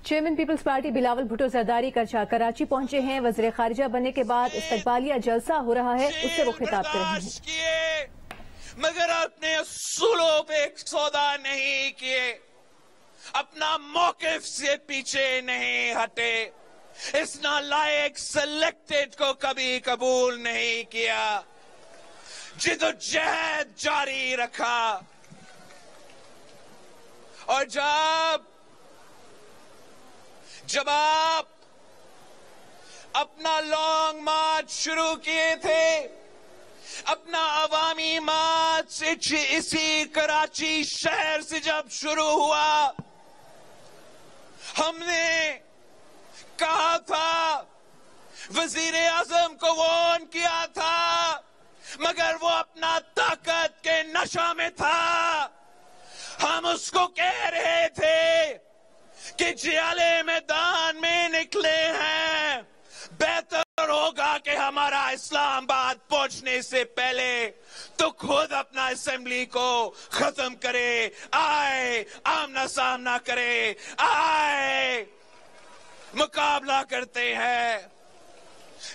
Chairman Peoples Party Bilawal Bhutto Zardari Karachi پہنچے ہیں. وزیر خارجہ بننے کے بعد استقبالیہ جلسہ ہو رہا ہے, اس سے وہ خطاب کر رہے ہیں. مگر اپنے اصولوں پہ سودا نہیں کیے, اپنا موقف سے پیچھے نہیں ہٹے, اس نالائق سلیکٹڈ کو کبھی قبول نہیں کیا, جدوجہد جاری رکھا. اور جب آپ اپنا لانگ مارچ شروع کیے تھے, اپنا عوامی مارچ اسی کراچی شہر سے جب شروع ہوا, ہم نے کہا تھا, وزیر اعظم کو وارن کیا تھا, مگر وہ اپنا طاقت کے نشہ میں تھا. ہم اس کو کہہ رہے تھے کہ جیالے میدان میں نکلے ہیں, بہتر ہوگا کہ ہمارا اسلام آباد پہنچنے سے پہلے تو خود اپنا اسمبلی کو ختم کرے, آئے آمنا سامنا کرے, آئے مقابلہ کرتے ہیں.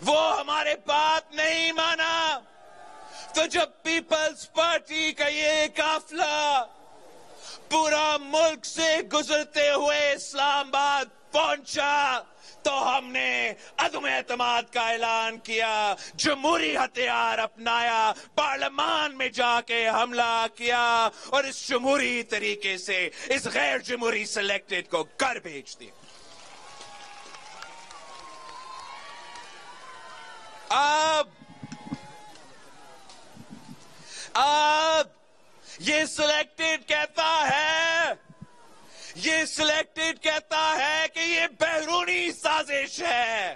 وہ ہمارے بات نہیں مانا, تو جب پیپلز پارٹی کا یہ قافلہ پورا ملک سے گزرتے ہوئے اسلام آباد پہنچا, تو ہم نے عدم اعتماد کا اعلان کیا, جمہوری ہتھیار اپنایا, پارلیمان میں جا کے حملہ کیا, اور اس جمہوری طریقے سے اس غیر جمہوری سلیکٹڈ کو گھر بھیج دیا. اب یہ سلیکٹڈ کہتا ہے کہ یہ بیرونی سازش ہے.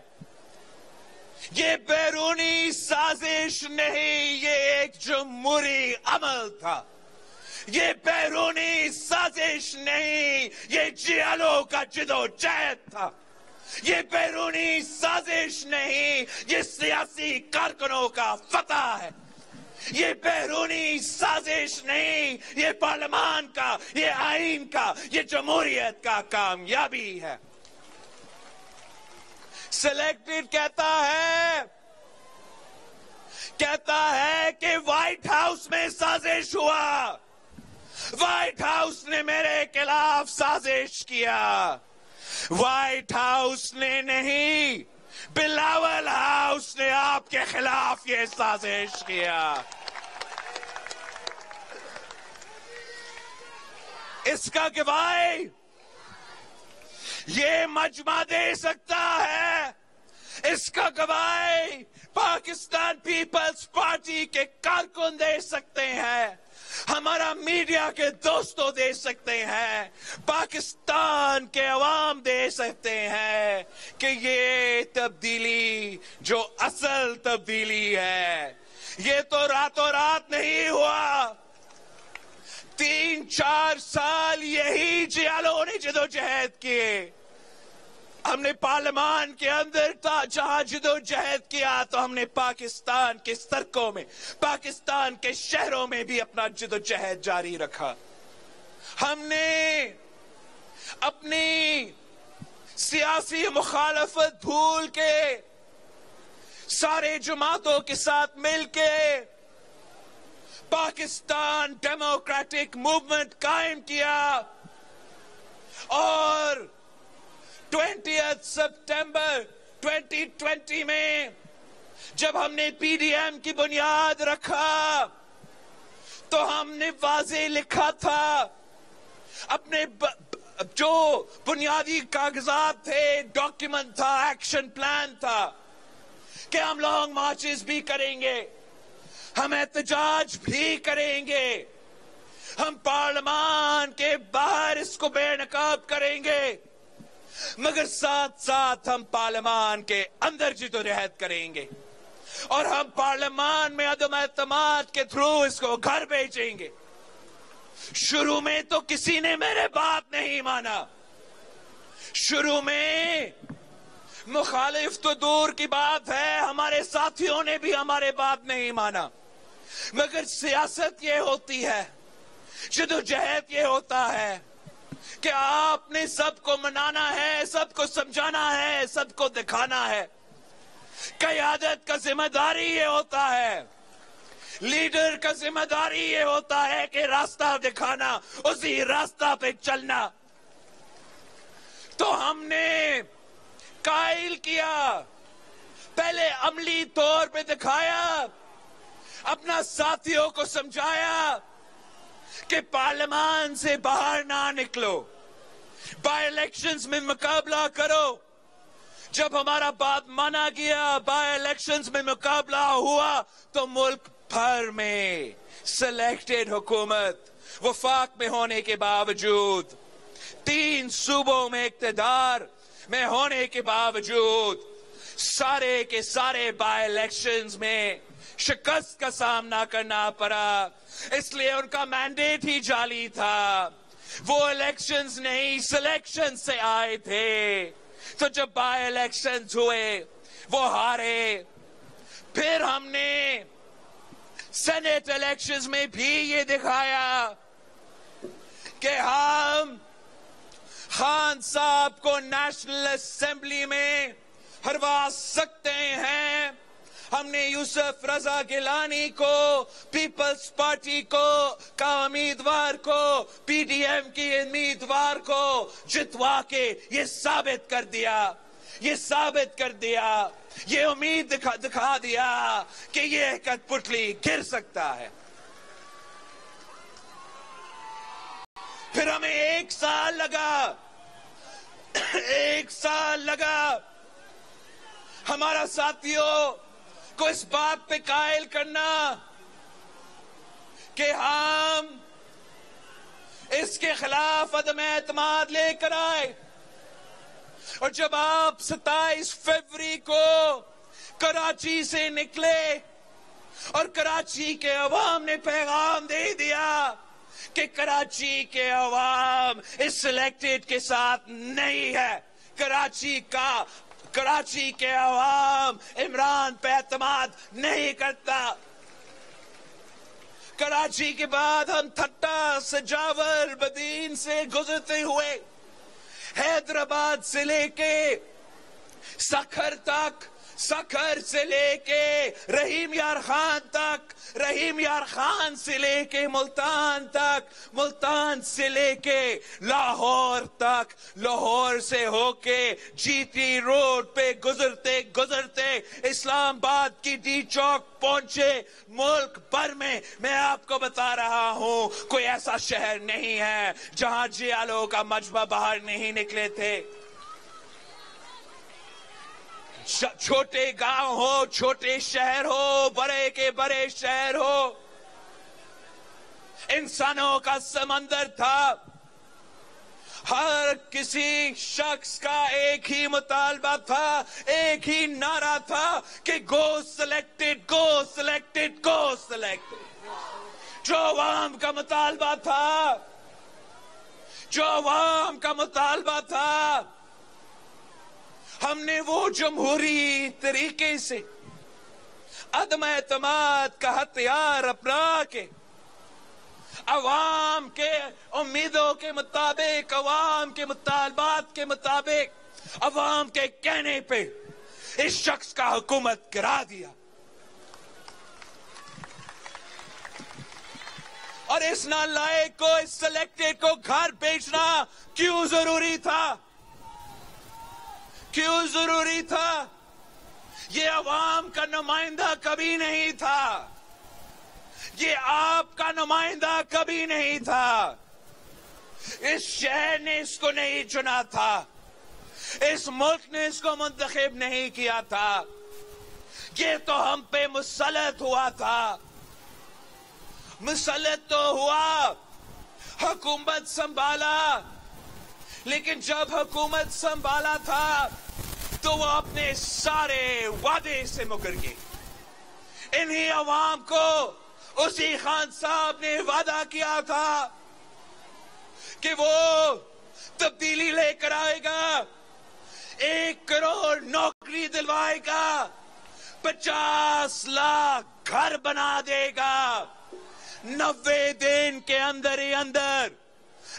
یہ بیرونی سازش نہیں, یہ ایک جمہوری عمل تھا. یہ بیرونی سازش نہیں, یہ جیالوں کا جدوجہد تھا. یہ بیرونی سازش نہیں, یہ سیاسی کارکنوں کا فتح ہے. یہ بیرونی سازش نہیں, یہ پارلیمان کا, یہ آئین کا, یہ جمہوریت کا کامیابی ہے. سلیکٹڈ کہتا ہے کہ وائٹ ہاؤس میں سازش ہوا, وائٹ ہاؤس نے میرے خلاف سازش کیا. وائٹ ہاؤس نے نہیں, بلاول ہاؤس نے آپ کے خلاف یہ سازش کیا. اس کا گواہی یہ مجمع دے سکتا ہے, اس کا گواہی پاکستان پیپلز پارٹی کے کارکن دے سکتے ہیں, ہمارا میڈیا کے دوستوں دے سکتے ہیں, پاکستان کے عوام دے سکتے ہیں کہ یہ تبدیلی جو اصل تبدیلی ہے, یہ تو راتوں رات نہیں ہوا. 3-4 سال یہی جیالوں نے جدوجہد کیے. ہم نے پارلیمان کے اندر جہاں جدوجہد کیا, تو ہم نے پاکستان کے سڑکوں میں, پاکستان کے شہروں میں بھی اپنا جدوجہد جاری رکھا. ہم نے اپنی سیاسی مخالفت بھول کے سارے جماعتوں کے ساتھ مل کے پاکستان ڈیموکریٹک موومنٹ قائم کیا, اور 20 سپٹمبر 2020 میں جب ہم نے پی ڈی ایم کی بنیاد رکھا, تو ہم نے واضح لکھا تھا, اپنے جو بنیادی کاغذات تھے, ڈاکیومنٹ تھا, ایکشن پلان تھا, کہ ہم لانگ مارچز بھی کریں گے, ہم احتجاج بھی کریں گے, ہم پارلیمان کے باہر اس کو بے نقاب کریں گے, مگر ساتھ ساتھ ہم پارلیمان کے اندر جدوجہد کریں گے, اور ہم پارلیمان میں عدم اعتماد کے تھرو اس کو گھر بھیجیں گے. شروع میں تو کسی نے میرے بات نہیں مانا, شروع میں مخالف تو دور کی بات ہے, ہمارے ساتھیوں نے بھی ہمارے بات نہیں مانا, مگر سیاست یہ ہوتی ہے, جدوجہد یہ ہوتا ہے کہ آپ نے سب کو منانا ہے, سب کو سمجھانا ہے, سب کو دکھانا ہے. قیادت کا ذمہ داری یہ ہوتا ہے, لیڈر کا ذمہ داری یہ ہوتا ہے کہ راستہ دکھانا, اسی راستہ پہ چلنا. تو ہم نے قائل کیا, پہلے عملی طور پہ دکھایا, اپنا ساتھیوں کو سمجھایا کہ پارلیمان سے باہر نہ نکلو, بائی الیکشنز میں مقابلہ کرو. جب ہمارا بات مانا گیا, بائی الیکشنز میں مقابلہ ہوا, تو ملک بھر میں سلیکٹڈ حکومت وفاق میں ہونے کے باوجود, 3 صوبوں میں اقتدار میں ہونے کے باوجود, سارے کے سارے بائی الیکشنز میں شکست کا سامنا کرنا پڑا. اس لیے ان کا مینڈیٹ ہی جعلی تھا, وہ الیکشنز نہیں سلیکشن سے آئے تھے. تو جب بائی الیکشنز ہوئے وہ ہارے. پھر ہم نے سینٹ الیکشنز میں بھی یہ دکھایا کہ ہم خان صاحب کو نیشنل اسمبلی میں ہروا سکتے ہیں. ہم نے یوسف رضا گیلانی کو, پیپلز پارٹی کو کا امیدوار کو, پی ڈی ایم کی امیدوار کو جتوا کے یہ ثابت کر دیا, یہ امید دکھا دیا کہ یہ کٹھ پتلی گر سکتا ہے. پھر ہمیں 1 سال لگا ہمارا ساتھیوں کو اس بات پہ قائل کرنا کہ ہم اس کے خلاف عدم اعتماد لے کر آئے. اور جب آپ 27 فروری کو کراچی سے نکلے اور کراچی کے عوام نے پیغام دے دیا کہ کراچی کے عوام اس سلیکٹڈ کے ساتھ نہیں ہے, کراچی کے عوام عمران پہ اعتماد نہیں کرتا. کراچی کے بعد ہم تھٹا, سجاول, بدین سے گزرتے ہوئے حیدرآباد سے لے کے سکھر تک, سکھر سے لے کے رحیم یار خان تک, رحیم یار خان سے لے کے ملتان تک, ملتان سے لے کے لاہور تک, لاہور سے ہو کے جی ٹی روڈ پہ گزرتے گزرتے اسلام آباد کی ڈی چوک پہنچے. ملک بھر میں آپ کو بتا رہا ہوں, کوئی ایسا شہر نہیں ہے جہاں جیالوں کا مجمع باہر نہیں نکلے تھے. چھوٹے گاؤں ہو, چھوٹے شہر ہو, بڑے کے بڑے شہر ہو, انسانوں کا سمندر تھا. ہر کسی شخص کا ایک ہی مطالبہ تھا, ایک ہی نعرہ تھا کہ گو سلیکٹڈ, گو سلیکٹڈ, گو سلیکٹڈ. جو عوام کا مطالبہ تھا, جو عوام کا مطالبہ تھا, ہم نے وہ جمہوری طریقے سے عدم اعتماد کا ہتھیار اپنا کے عوام کے امیدوں کے مطابق, عوام کے مطالبات کے مطابق, عوام کے کہنے پہ اس شخص کا حکومت کرا دیا. اور اس نالائق کو, اس سلیکٹڈ کو گھر بیچنا کیوں ضروری تھا؟ کیوں ضروری تھا؟ یہ عوام کا نمائندہ کبھی نہیں تھا, یہ آپ کا نمائندہ کبھی نہیں تھا. اس شہر نے اس کو نہیں چنا تھا, اس ملک نے اس کو منتخب نہیں کیا تھا. یہ تو ہم پہ مسلط ہوا تھا, مسلط تو ہوا, حکومت سنبھالا. لیکن جب حکومت سنبھالا تھا تو وہ اپنے سارے وعدے سے مکر گئی. انہی عوام کو اسی خان صاحب نے وعدہ کیا تھا کہ وہ تبدیلی لے کر آئے گا, 1 کروڑ نوکری دلوائے گا, 50 لاکھ گھر بنا دے گا, 90 دن کے اندر ہی اندر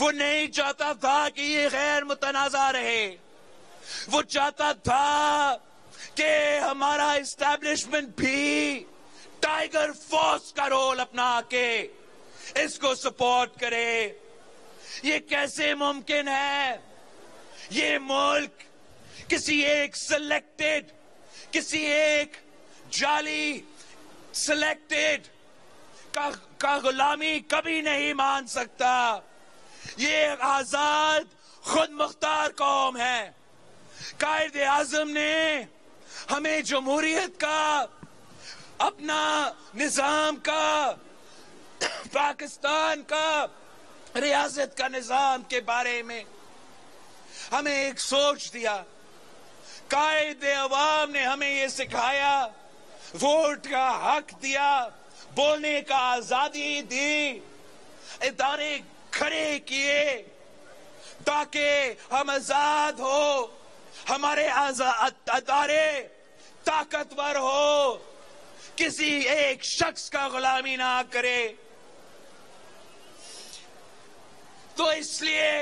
وہ نہیں چاہتا تھا کہ یہ غیر متنازع رہے. وہ چاہتا تھا کہ ہمارا اسٹیبلشمنٹ بھی ٹائیگر فورس کا رول اپنا کے اس کو سپورٹ کرے. یہ کیسے ممکن ہے؟ یہ ملک کسی ایک سلیکٹڈ، کسی ایک جعلی سلیکٹڈ کا غلامی کبھی نہیں مان سکتا. یہ آزاد خود مختار قوم ہے. قائد اعظم نے ہمیں جمہوریت کا، اپنا نظام کا، پاکستان کا ریاست کا نظام کے بارے میں ہمیں ایک سوچ دیا. قائد عوام نے ہمیں یہ سکھایا، ووٹ کا حق دیا، بولنے کا آزادی دی، ادارے کھڑے کیے تاکہ ہم آزاد ہو، ہمارے ادارے طاقتور ہو، کسی ایک شخص کا غلامی نہ کرے. تو اس لیے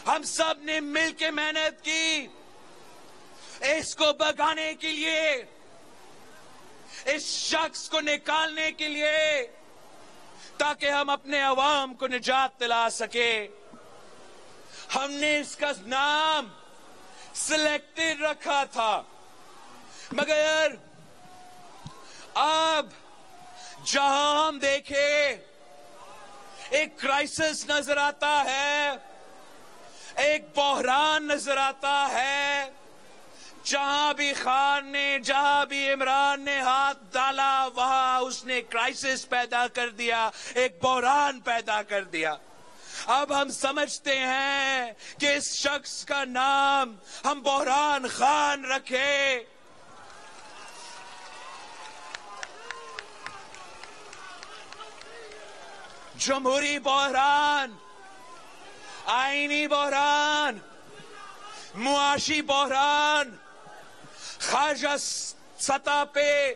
ہم سب نے مل کے محنت کی اس کو بھگانے کے لیے، اس شخص کو نکالنے کے لیے، تاکہ ہم اپنے عوام کو نجات دلا سکے. ہم نے اس کا نام سلیکٹڈ رکھا تھا، مگر اب جہاں ہم دیکھیں ایک کرائسس نظر آتا ہے، ایک بحران نظر آتا ہے. جہاں بھی خان نے، جہاں بھی عمران نے ہاتھ ڈالا، وہاں اس نے کرائسس پیدا کر دیا، ایک بحران پیدا کر دیا. اب ہم سمجھتے ہیں کہ اس شخص کا نام ہم بحران خان رکھے. جمہوری بحران، آئینی بحران، معاشی بحران، خارجہ سطح پہ،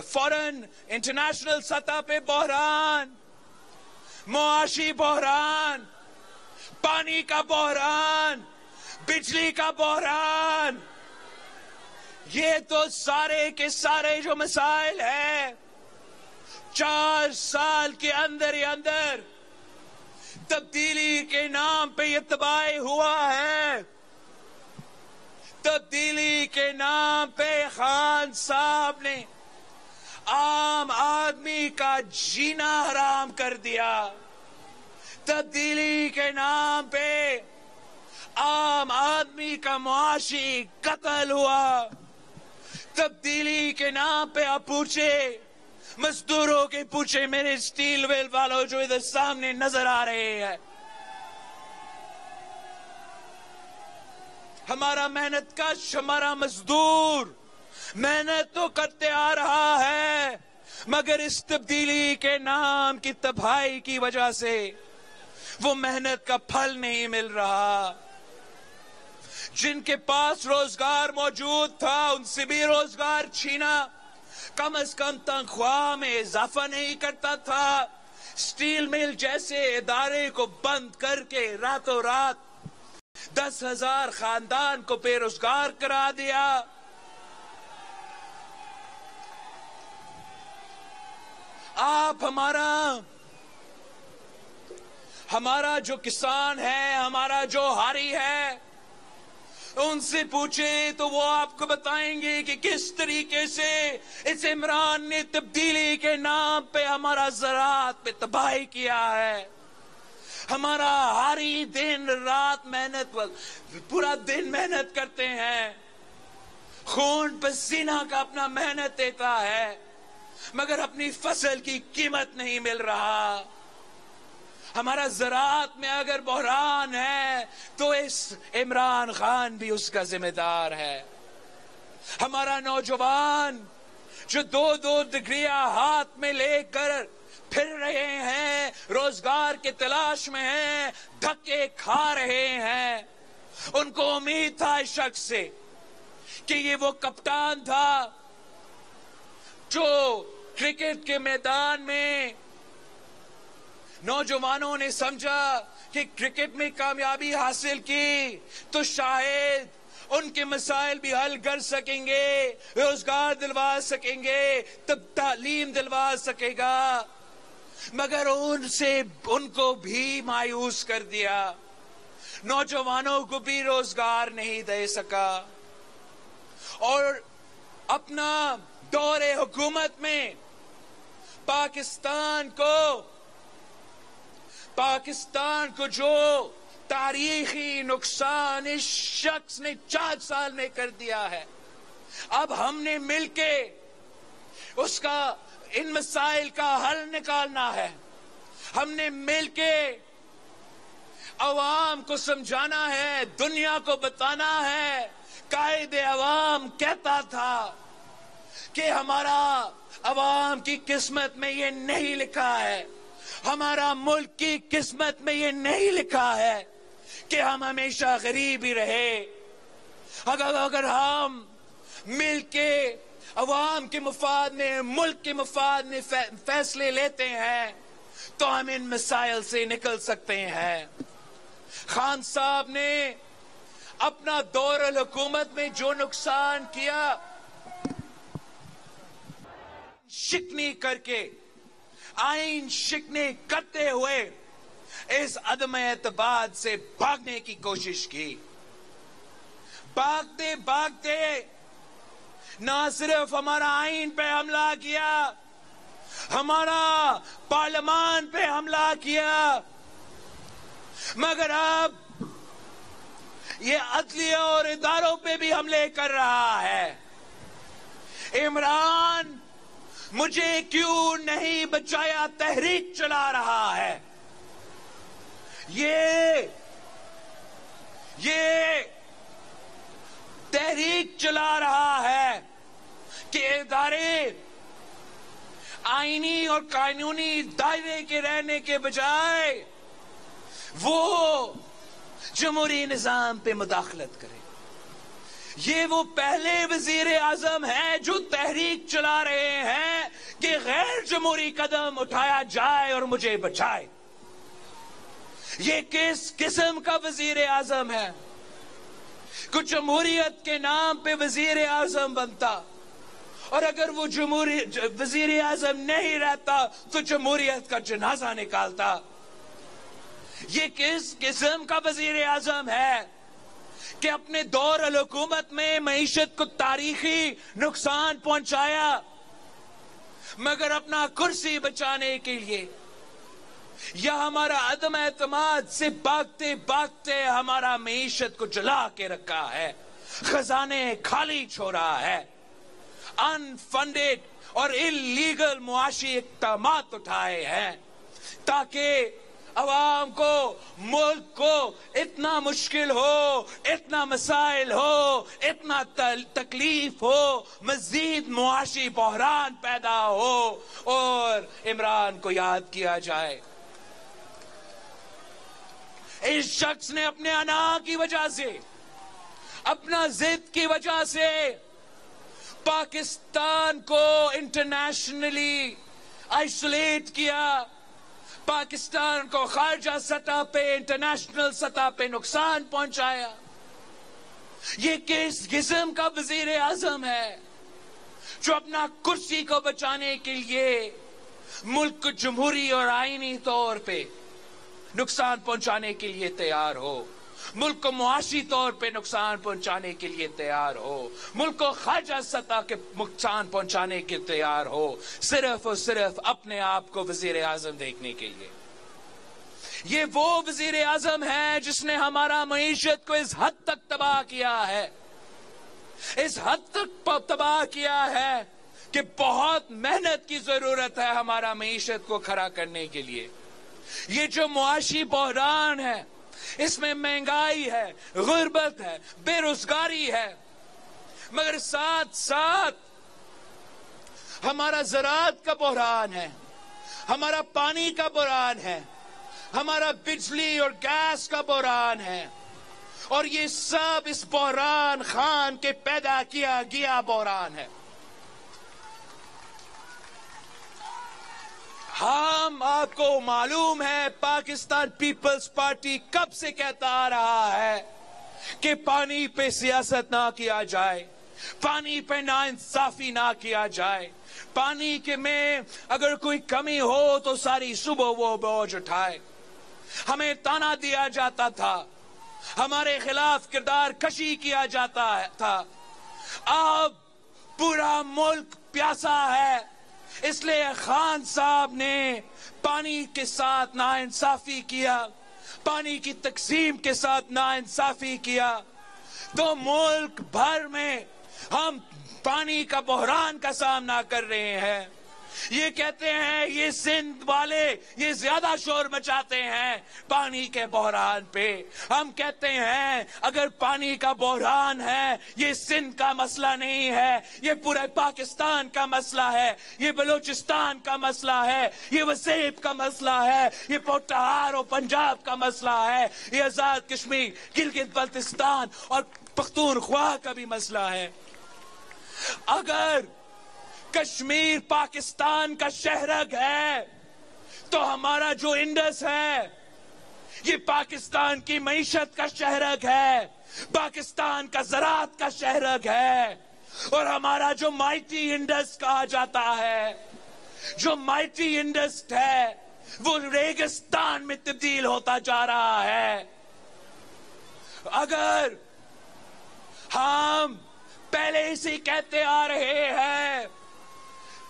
فورن انٹرنیشنل سطح پہ بحران، معاشی بحران، پانی کا بحران، بجلی کا بحران. یہ تو سارے کے سارے جو مسائل ہیں 4 سال کے اندر ہی اندر تبدیلی کے نام پہ یہ تباہی ہوا ہے. تبدیلی کے نام پہ خان صاحب نے عام آدمی کا جینا حرام کر دیا. تبدیلی کے نام پہ عام آدمی کا معاشی قتل ہوا. تبدیلی کے نام پہ آپ پوچھے مزدوروں کے، پوچھے میرے اسٹیل ویل والوں جو ادھر سامنے نظر آ رہے ہیں. ہمارا محنت کش، ہمارا مزدور محنت تو کرتے آ رہا ہے، مگر اس تبدیلی کے نام کی تباہی کی وجہ سے وہ محنت کا پھل نہیں مل رہا. جن کے پاس روزگار موجود تھا ان سے بھی روزگار چھینا. کم از کم تنخواہ میں اضافہ نہیں کرتا تھا. اسٹیل مل جیسے ادارے کو بند کر کے راتوں رات 10,000 خاندان کو بے روزگار کرا دیا. آپ ہمارا جو کسان ہے، ہمارا جو ہاری ہے، ان سے پوچھیں تو وہ آپ کو بتائیں گے کہ کس طریقے سے اس عمران نے تبدیلی کے نام پہ ہمارا زراعت پہ تباہی کیا ہے. ہمارا ہاری دن رات محنت، پورا دن محنت کرتے ہیں، خون پسینہ کا اپنا محنت دیتا ہے، مگر اپنی فصل کی قیمت نہیں مل رہا. ہمارا زراعت میں اگر بحران ہے تو اس عمران خان بھی اس کا ذمہ دار ہے. ہمارا نوجوان جو 2 ڈگریاں ہاتھ میں لے کر پھر رہے ہیں، روزگار کی تلاش میں ہیں، دھکے کھا رہے ہیں، ان کو امید تھا اس شخص سے کہ یہ وہ کپتان تھا جو کرکٹ کے میدان میں نوجوانوں نے سمجھا کہ کرکٹ میں کامیابی حاصل کی تو شاید ان کے مسائل بھی حل کر سکیں گے، روزگار دلوا سکیں گے، تب تعلیم دلوا سکے گا، مگر ان کو بھی مایوس کر دیا، نوجوانوں کو بھی روزگار نہیں دے سکا، اور اپنا دور حکومت میں پاکستان کو جو تاریخی نقصان اس شخص نے 4 سال میں کر دیا ہے، اب ہم نے مل کے ان مسائل کا حل نکالنا ہے، ہم نے مل کے عوام کو سمجھانا ہے، دنیا کو بتانا ہے۔ قائد عوام کہتا تھا کہ ہمارا عوام کی قسمت میں یہ نہیں لکھا ہے، ہمارا ملک کی قسمت میں یہ نہیں لکھا ہے کہ ہم ہمیشہ غریب ہی رہے۔ اگر ہم مل کے عوام کے مفاد میں، ملک کے مفاد میں فیصلے لیتے ہیں تو ہم ان مسائل سے نکل سکتے ہیں۔ خان صاحب نے اپنا دور الحکومت میں جو نقصان کیا، شکنی کر کے، آئین شکنی کرتے ہوئے اس عدم اعتماد سے بھاگنے کی کوشش کی۔ بھاگتے بھاگتے نہ صرف ہمارا آئین پہ حملہ کیا، ہمارا پارلیمان پہ حملہ کیا، مگر اب یہ عدلیہ اور اداروں پہ بھی حملے کر رہا ہے۔ عمران مجھے کیوں نہیں بچایا تحریک چلا رہا ہے۔ یہ تحریک چلا رہا ہے کہ ادارے آئینی اور قانونی دائرے کے رہنے کے بجائے وہ جمہوری نظام پہ مداخلت کرے۔ یہ وہ پہلے وزیر اعظم ہیں جو تحریک چلا رہے ہیں کہ غیر جمہوری قدم اٹھایا جائے اور مجھے بچائے۔ یہ کس قسم کا وزیر اعظم ہے؟ کچھ جمہوریت کے نام پہ وزیر اعظم بنتا، اور اگر وہ وزیر اعظم نہیں رہتا تو جمہوریت کا جنازہ نکالتا۔ یہ کس قسم کا وزیر اعظم ہے کہ اپنے دور الحکومت میں معیشت کو تاریخی نقصان پہنچایا، مگر اپنا کرسی بچانے کے لیے یا ہمارا عدم اعتماد سے بھاگتے بھاگتے ہمارا معیشت کو جلا کے رکھا ہے، خزانے خالی چھوڑا ہے، انفنڈڈ اور اللیگل معاشی اقدامات اٹھائے ہیں تاکہ عوام کو، ملک کو اتنا مشکل ہو، اتنا مسائل ہو، اتنا تکلیف ہو، مزید معاشی بحران پیدا ہو اور عمران کو یاد کیا جائے۔ اس شخص نے اپنے انا کی وجہ سے، اپنا ضد کی وجہ سے پاکستان کو انٹرنیشنلی آئسولیٹ کیا، پاکستان کو خارجہ سطح پہ، انٹرنیشنل سطح پہ نقصان پہنچایا۔ یہ کس قسم کا وزیر اعظم ہے جو اپنا کرسی کو بچانے کے لیے ملک کو جمہوری اور آئینی طور پہ نقصان پہنچانے کے لیے تیار ہو، ملک کو معاشی طور پہ نقصان پہنچانے کے لیے تیار ہو، ملک کو خارجہ سطح کے نقصان پہنچانے کے تیار ہو، صرف اور صرف اپنے آپ کو وزیر اعظم دیکھنے کے لیے۔ یہ وہ وزیر اعظم ہے جس نے ہمارا معیشت کو اس حد تک تباہ کیا ہے، اس حد تک تباہ کیا ہے کہ بہت محنت کی ضرورت ہے ہمارا معیشت کو کھڑا کرنے کے لیے۔ یہ جو معاشی بحران ہے، اس میں مہنگائی ہے، غربت ہے، بے روزگاری ہے، مگر ساتھ ساتھ ہمارا زراعت کا بحران ہے، ہمارا پانی کا بحران ہے، ہمارا بجلی اور گیس کا بحران ہے، اور یہ سب اس بحران خان کے پیدا کیا گیا بحران ہے۔ ہم آپ کو معلوم ہے پاکستان پیپلز پارٹی کب سے کہتا آ رہا ہے کہ پانی پہ سیاست نہ کیا جائے, پانی پہ ناانصافی نہ کیا جائے, پانی کے میں اگر کوئی کمی ہو تو ساری صبح وہ بوجھ اٹھائے. ہمیں تانا دیا جاتا تھا, ہمارے خلاف کردار کشی کیا جاتا تھا. اب پورا ملک پیاسا ہے, اس لیے خان صاحب نے پانی کے ساتھ ناانصافی کیا, پانی کی تقسیم کے ساتھ ناانصافی کیا, تو ملک بھر میں ہم پانی کا بحران کا سامنا کر رہے ہیں. یہ کہتے ہیں یہ سندھ والے یہ زیادہ شور مچاتے ہیں پانی کے بحران پہ. ہم کہتے ہیں اگر پانی کا بحران ہے یہ سندھ کا مسئلہ نہیں ہے, یہ پورے پاکستان کا مسئلہ ہے, یہ بلوچستان کا مسئلہ ہے, یہ وسیب کا مسئلہ ہے, یہ پوٹہار اور پنجاب کا مسئلہ ہے, یہ آزاد کشمیر, گلگت بلتستان اور پختونخوا کا بھی مسئلہ ہے. اگر کشمیر پاکستان کا شہرگ ہے تو ہمارا جو انڈس ہے یہ پاکستان کی معیشت کا شہرگ ہے, پاکستان کا زراعت کا شہرگ ہے. اور ہمارا جو مائٹی انڈس کہا جاتا ہے, جو مائٹی انڈس ہے وہ ریگستان میں تبدیل ہوتا جا رہا ہے. اگر ہم پہلے سے کہتے آ رہے ہیں,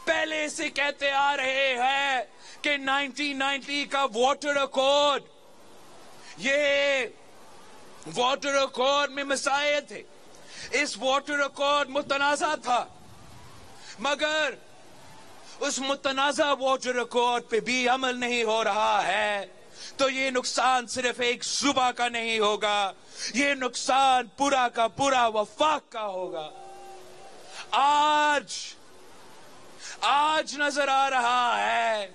پہلے سے کہتے آ رہے ہیں کہ 1990 کا واٹر ایکارڈ, یہ واٹر ایکارڈ میں مسائل تھے, اس واٹر ایکارڈ متنازع تھا, مگر اس متنازع واٹر ایکارڈ پہ بھی عمل نہیں ہو رہا ہے, تو یہ نقصان صرف ایک صوبہ کا نہیں ہوگا, یہ نقصان پورا کا پورا وفاق کا ہوگا. آج نظر آ رہا ہے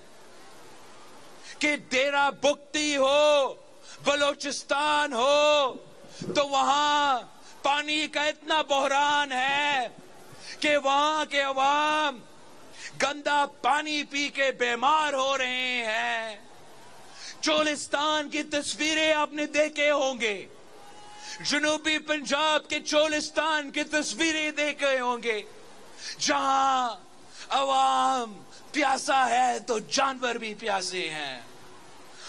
کہ ڈیرہ بگٹی ہو, بلوچستان ہو, تو وہاں پانی کا اتنا بحران ہے کہ وہاں کے عوام گندا پانی پی کے بیمار ہو رہے ہیں. چولستان کی تصویریں آپ نے دیکھے ہوں گے, جنوبی پنجاب کے چولستان کی تصویریں دیکھے ہوں گے, جہاں عوام پیاسا ہے تو جانور بھی پیاسے ہیں.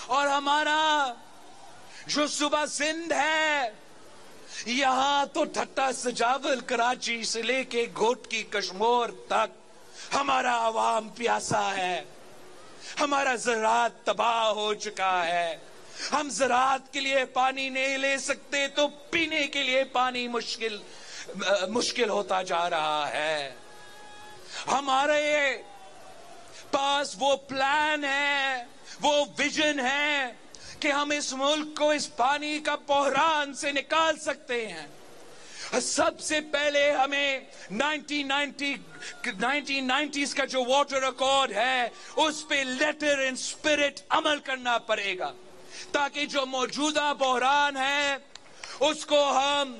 اور ہمارا جو صوبہ سندھ ہے, یہاں تو ٹھٹا سجاول کراچی سے لے کے گھوٹ کی کشمور تک ہمارا عوام پیاسا ہے, ہمارا زراعت تباہ ہو چکا ہے. ہم زراعت کے لیے پانی نہیں لے سکتے تو پینے کے لیے پانی مشکل ہوتا جا رہا ہے. ہمارے پاس وہ پلان ہے, وہ ویژن ہے کہ ہم اس ملک کو اس پانی کا بحران سے نکال سکتے ہیں. سب سے پہلے ہمیں 1990s کا جو واٹر ایکارڈ ہے اس پہ لیٹر اینڈ اسپرٹ عمل کرنا پڑے گا, تاکہ جو موجودہ بحران ہے اس کو ہم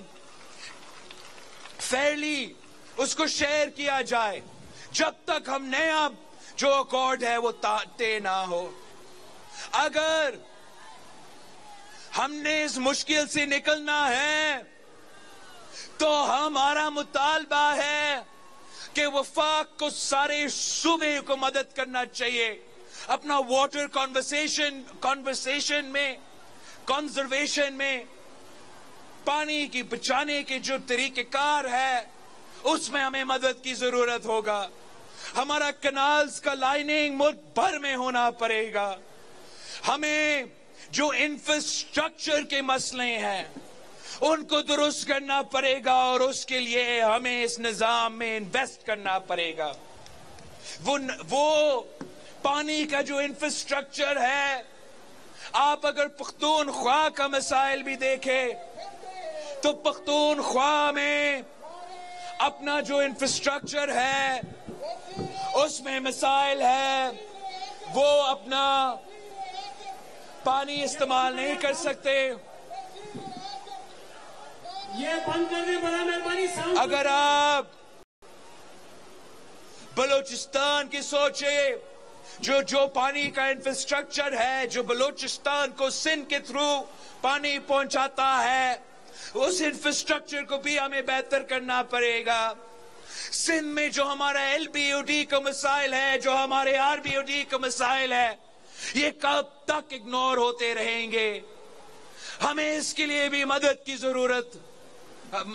فیئرلی اس کو شیئر کیا جائے, جب تک ہم نیا جو ایکارڈ ہے وہ طے نہ ہو. اگر ہم نے اس مشکل سے نکلنا ہے تو ہمارا مطالبہ ہے کہ وفاق کو سارے صوبے کو مدد کرنا چاہیے. اپنا واٹر کنزرویشن میں پانی کی بچانے کے جو طریقہ کار ہے اس میں ہمیں مدد کی ضرورت ہوگا. ہمارا کنالز کا لائننگ ملک بھر میں ہونا پڑے گا. ہمیں جو انفراسٹرکچر کے مسئلے ہیں ان کو درست کرنا پڑے گا, اور اس کے لیے ہمیں اس نظام میں انویسٹ کرنا پڑے گا. وہ پانی کا جو انفراسٹرکچر ہے, آپ اگر پختونخوا کا مسائل بھی دیکھیں تو پختونخوا میں اپنا جو انفراسٹرکچر ہے اس میں مسائل ہے, وہ اپنا پانی استعمال نہیں کر سکتے. اگر آپ بلوچستان کی سوچیں جو پانی کا انفراسٹرکچر ہے جو بلوچستان کو سندھ کے تھرو پانی پہنچاتا ہے، اس انفراسٹرکچر کو بھی ہمیں بہتر کرنا پڑے گا۔ سندھ میں جو ہمارا ایل بی او ڈی کا مسائل ہے، جو ہمارے آر بی او ڈی کا مسائل ہے، یہ کب تک اگنور ہوتے رہیں گے؟ ہمیں اس کے لیے بھی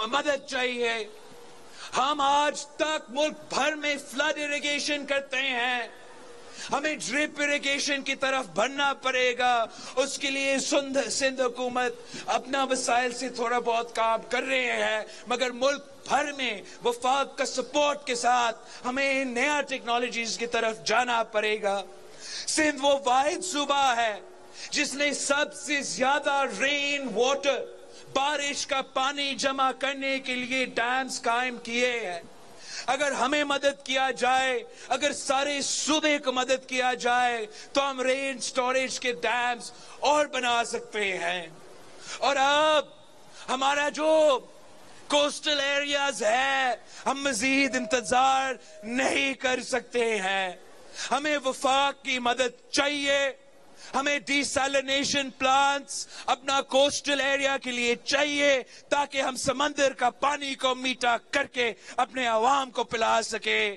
مدد چاہیے۔ ہم آج تک ملک بھر میں فلڈ اریگیشن کرتے ہیں، ہمیں ڈرپ اریگیشن کی طرف بڑھنا پڑے گا۔ اس کے لیے سندھ حکومت اپنا وسائل سے تھوڑا بہت کام کر رہے ہیں، مگر ملک بھر میں وفاق کا سپورٹ کے ساتھ ہمیں نیا ٹیکنالوجیز کی طرف جانا پڑے گا۔ سندھ وہ واحد صوبہ ہے جس نے سب سے زیادہ رین واٹر، بارش کا پانی جمع کرنے کے لیے ڈیمز قائم کیے ہیں۔ اگر ہمیں مدد کیا جائے، اگر سارے صوبے کو مدد کیا جائے تو ہم رین سٹوریج کے ڈیمز اور بنا سکتے ہیں۔ اور اب ہمارا جو کوسٹل ایریاز ہے، ہم مزید انتظار نہیں کر سکتے ہیں، ہمیں وفاق کی مدد چاہیے۔ ہمیں ڈی سیلینیشن پلانٹس اپنا کوسٹل ایریا کے لیے چاہیے تاکہ ہم سمندر کا پانی کو میٹھا کر کے اپنے عوام کو پلا سکے۔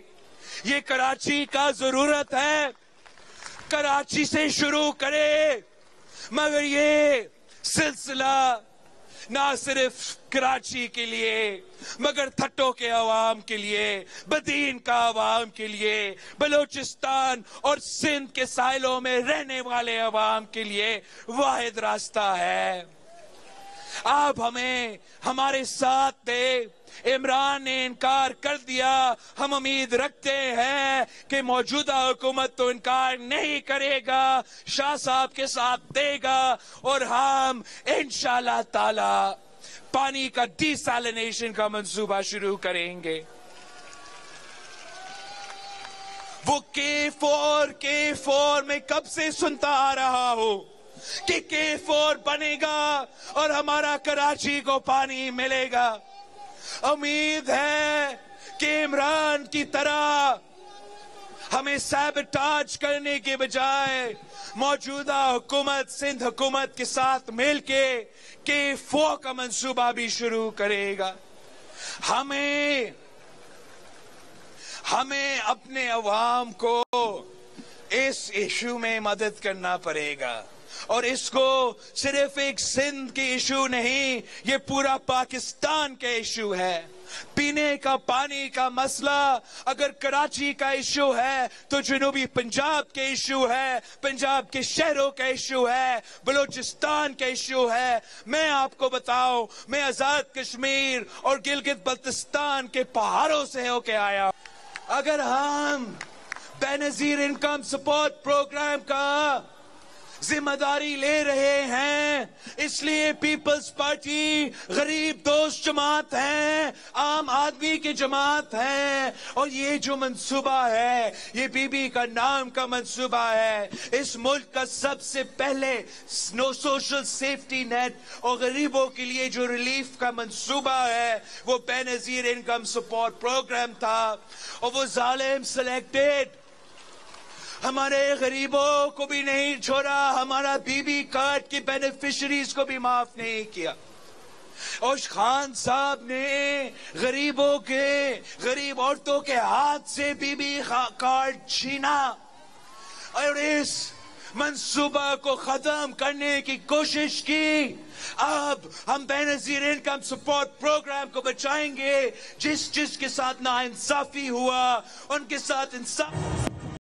یہ کراچی کا ضرورت ہے، کراچی سے شروع کرے، مگر یہ سلسلہ نہ صرف کراچی کے لیے مگر تھٹو کے عوام کے لیے، بدین کا عوام کے لیے، بلوچستان اور سندھ کے ساحلوں میں رہنے والے عوام کے لیے واحد راستہ ہے۔ آپ ہمیں ہمارے ساتھ دے۔ عمران نے انکار کر دیا، ہم امید رکھتے ہیں کہ موجودہ حکومت تو انکار نہیں کرے گا، شاہ صاحب کے ساتھ دے گا، اور ہم انشاءاللہ تعالی پانی کا ڈی سیلینیشن کا منصوبہ شروع کریں گے۔ وہ K4 میں کب سے سنتا آ رہا ہوں کہ K4 بنے گا اور ہمارا کراچی کو پانی ملے گا۔ امید ہے کہ عمران کی طرح ہمیں سیبوٹاج کرنے کے بجائے موجودہ حکومت سندھ حکومت کے ساتھ مل کے K4 کا منصوبہ بھی شروع کرے گا۔ ہمیں اپنے عوام کو اس ایشو میں مدد کرنا پڑے گا، اور اس کو صرف ایک سندھ کی ایشو نہیں، یہ پورا پاکستان کا ایشو ہے۔ پینے کا پانی کا مسئلہ اگر کراچی کا ایشو ہے تو جنوبی پنجاب کے ایشو ہے، پنجاب کے شہروں کا ایشو ہے، بلوچستان کا ایشو ہے۔ میں آپ کو بتاؤں، میں آزاد کشمیر اور گلگت بلتستان کے پہاڑوں سے ہو کے آیا۔ اگر ہم بے نظیر انکم سپورٹ پروگرام کا ذمہ داری لے رہے ہیں، اس لیے پیپلز پارٹی غریب دوست جماعت ہے، عام آدمی کی جماعت ہے، اور یہ جو منصوبہ ہے یہ بی بی کا نام کا منصوبہ ہے۔ اس ملک کا سب سے پہلے سوشل سیفٹی نیٹ اور غریبوں کے لیے جو ریلیف کا منصوبہ ہے وہ بے نظیر انکم سپورٹ پروگرام تھا، اور وہ ظالم سلیکٹڈ ہمارے غریبوں کو بھی نہیں چھوڑا، ہمارا بی بی کارڈ کی بینیفیشریز کو بھی معاف نہیں کیا۔ اور خان صاحب نے غریب عورتوں کے ہاتھ سے بی بی کارڈ چھینا، اور اس منصوبہ کو ختم کرنے کی کوشش کی۔ اب ہم بے نظیر انکم سپورٹ پروگرام کو بچائیں گے۔ جس کے ساتھ ناانصافی ہوا ان کے ساتھ انصاف